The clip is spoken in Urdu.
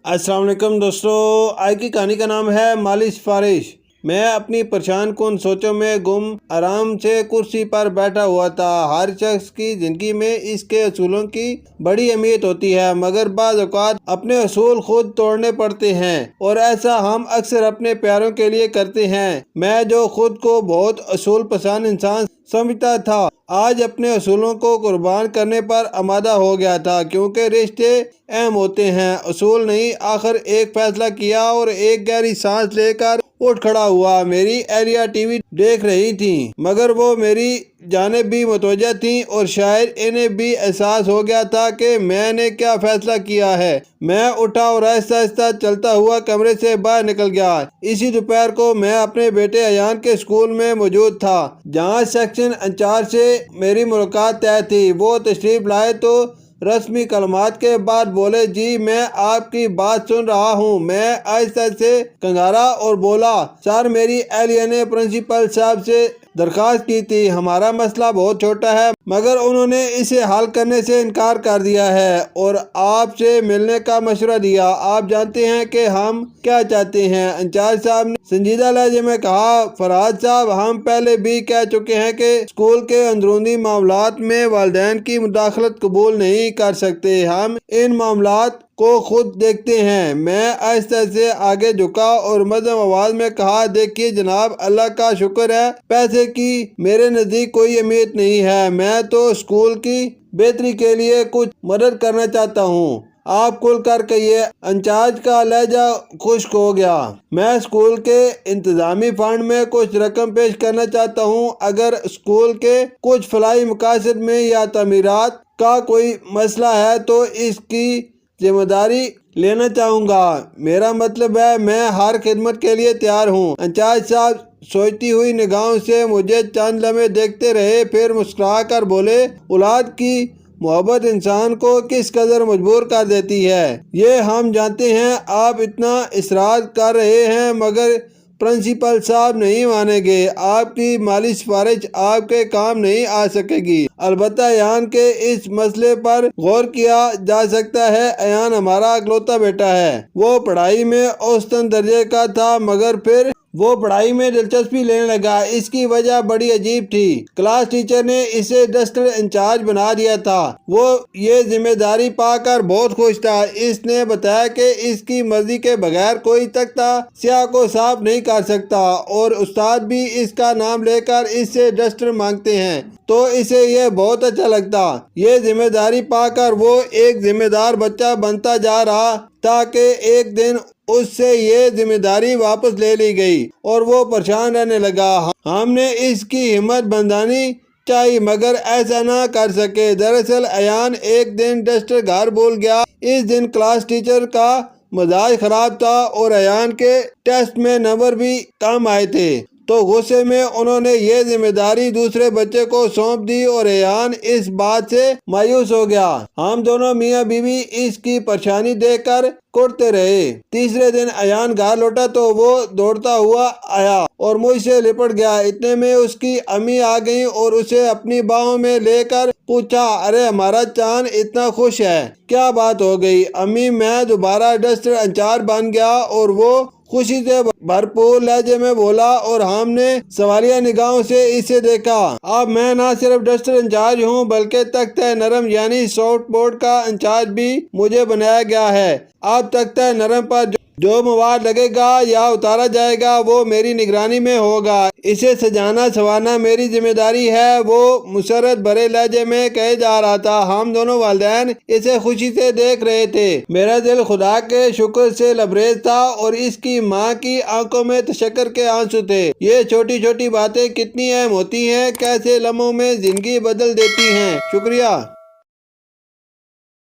السلام علیکم دوستو، آج کی کہانی کا نام ہے مالی سفارش۔ میں اپنی پریشان کن سوچوں میں گم آرام سے کرسی پر بیٹھا ہوا تھا۔ ہر شخص کی زندگی میں اس کے اصولوں کی بڑی اہمیت ہوتی ہے، مگر بعض اوقات اپنے اصول خود توڑنے پڑتے ہیں، اور ایسا ہم اکثر اپنے پیاروں کے لیے کرتے ہیں۔ میں جو خود کو بہت اصول پسند انسان سمجھتا تھا، آج اپنے اصولوں کو قربان کرنے پر آمادہ ہو گیا تھا، کیونکہ رشتے اہم ہوتے ہیں، اصول نہیں۔ آخر ایک فیصلہ کیا اور ایک گہری سانس لے کر اٹھ کھڑا ہوا۔ میری اہلیہ ٹی وی دیکھ رہی تھیں، مگر وہ میری جانب بھی متوجہ تھیں، اور شاید انہیں بھی احساس ہو گیا تھا کہ میں نے کیا فیصلہ کیا ہے۔ میں اٹھا اور آہستہ آہستہ چلتا ہوا کمرے سے باہر نکل گیا۔ اسی دوپہر کو میں اپنے بیٹے ایان کے اسکول میں موجود تھا، جہاں سیکشن انچارج سے میری ملاقات طے تھی۔ وہ تشریف لائے تو رسمی کلمات کے بعد بولے، جی میں آپ کی بات سن رہا ہوں۔ میں آہستہ سے کنگارا اور بولا، سر میری اہلیہ نے پرنسپل صاحب سے درخواست کی تھی، ہمارا مسئلہ بہت چھوٹا ہے، مگر انہوں نے اسے حل کرنے سے انکار کر دیا ہے اور آپ سے ملنے کا مشورہ دیا۔ آپ جانتے ہیں کہ ہم کیا چاہتے ہیں؟ انچارج صاحب نے سنجیدہ لہجے میں کہا، فرحت صاحب ہم پہلے بھی کہہ چکے ہیں کہ اسکول کے اندرونی معاملات میں والدین کی مداخلت قبول نہیں کر سکتے، ہم ان معاملات کو خود دیکھتے ہیں۔ میں آہستہ سے آگے جھکا اور مدھم آواز میں کہا، دیکھیے جناب، اللہ کا شکر ہے پیسے کی میرے نزدیک کوئی اہمیت نہیں ہے، میں تو اسکول کی بہتری کے لیے کچھ مدد کرنا چاہتا ہوں۔ آپ کھل کر کہیے۔ انچارج کا لہجہ خشک ہو گیا۔ میں اسکول کے انتظامی فنڈ میں کچھ رقم پیش کرنا چاہتا ہوں۔ اگر اسکول کے کچھ فلاحی مقاصد میں یا تعمیرات کا کوئی مسئلہ ہے تو اس کی ذمہ داری لینا چاہوں گا۔ میرا مطلب ہے میں ہر خدمت کے لیے تیار ہوں۔ انچارج صاحب سوچتی ہوئی نگاہوں سے مجھے چند لمحے دیکھتے رہے، پھر مسکرا کر بولے، اولاد کی محبت انسان کو کس قدر مجبور کر دیتی ہے، یہ ہم جانتے ہیں۔ آپ اتنا اصرار کر رہے ہیں، مگر پرنسپل صاحب نہیں مانیں گے۔ آپ کی مالی سفارش آپ کے کام نہیں آ سکے گی۔ البتہ ایان کے اس مسئلے پر غور کیا جا سکتا ہے۔ ایان ہمارا اکلوتا بیٹا ہے، وہ پڑھائی میں اوسطاً درجے کا تھا، مگر پھر وہ پڑھائی میں دلچسپی لینے لگا۔ اس کی وجہ بڑی عجیب تھی۔ کلاس ٹیچر نے اسے ڈسٹر انچارج بنا دیا تھا۔ وہ یہ ذمہ داری پا کر بہت خوش تھا۔ اس نے بتایا کہ اس کی مرضی کے بغیر کوئی تختہ سیاہ کو صاف نہیں کر سکتا، اور استاد بھی اس کا نام لے کر اس سے ڈسٹر مانگتے ہیں تو اسے یہ بہت اچھا لگتا۔ یہ ذمہ داری پا کر وہ ایک ذمہ دار بچہ بنتا جا رہا تھا کہ ایک دن اس سے یہ ذمہ داری واپس لے لی گئی اور وہ پریشان رہنے لگا۔ ہم نے اس کی ہمت بندھانی چاہی، مگر ایسا نہ کر سکے۔ دراصل ایان ایک دن ڈسٹر گھر بھول گیا۔ اس دن کلاس ٹیچر کا مزاج خراب تھا اور ایان کے ٹیسٹ میں نمبر بھی کم آئے تھے، تو غصے میں انہوں نے یہ ذمہ داری دوسرے بچے کو سونپ دی اور ایان اس بات سے مایوس ہو گیا۔ ہم دونوں میاں بیوی اس کی پریشانی دیکھ کر کڑتے رہے۔ تیسرے دن ایان گھر لوٹا تو وہ دوڑتا ہوا آیا اور مجھ سے لپٹ گیا۔ اتنے میں اس کی امی آ گئیں اور اسے اپنی باہوں میں لے کر پوچھا، ارے ہمارا چاند اتنا خوش ہے، کیا بات ہو گئی؟ امی میں دوبارہ ڈسٹر انچارج بن گیا، اور وہ خوشی سے بھرپور لہجے میں بولا، اور ہم نے سوالیہ نگاہوں سے اسے دیکھا۔ اب میں نہ صرف ڈسٹر انچارج ہوں بلکہ تختہ نرم یعنی سافٹ بورڈ کا انچارج بھی مجھے بنایا گیا ہے۔ اب تختہ نرم پر جو مواد لگے گا یا اتارا جائے گا وہ میری نگرانی میں ہوگا، اسے سجانا سنوارنا میری ذمہ داری ہے، وہ مسرت بھرے لہجے میں کہے جا رہا تھا۔ ہم دونوں والدین اسے خوشی سے دیکھ رہے تھے۔ میرا دل خدا کے شکر سے لبریز تھا اور اس کی ماں کی آنکھوں میں تشکر کے آنسو تھے۔ یہ چھوٹی چھوٹی باتیں کتنی اہم ہوتی ہیں، کیسے لمحوں میں زندگی بدل دیتی ہیں۔ شکریہ۔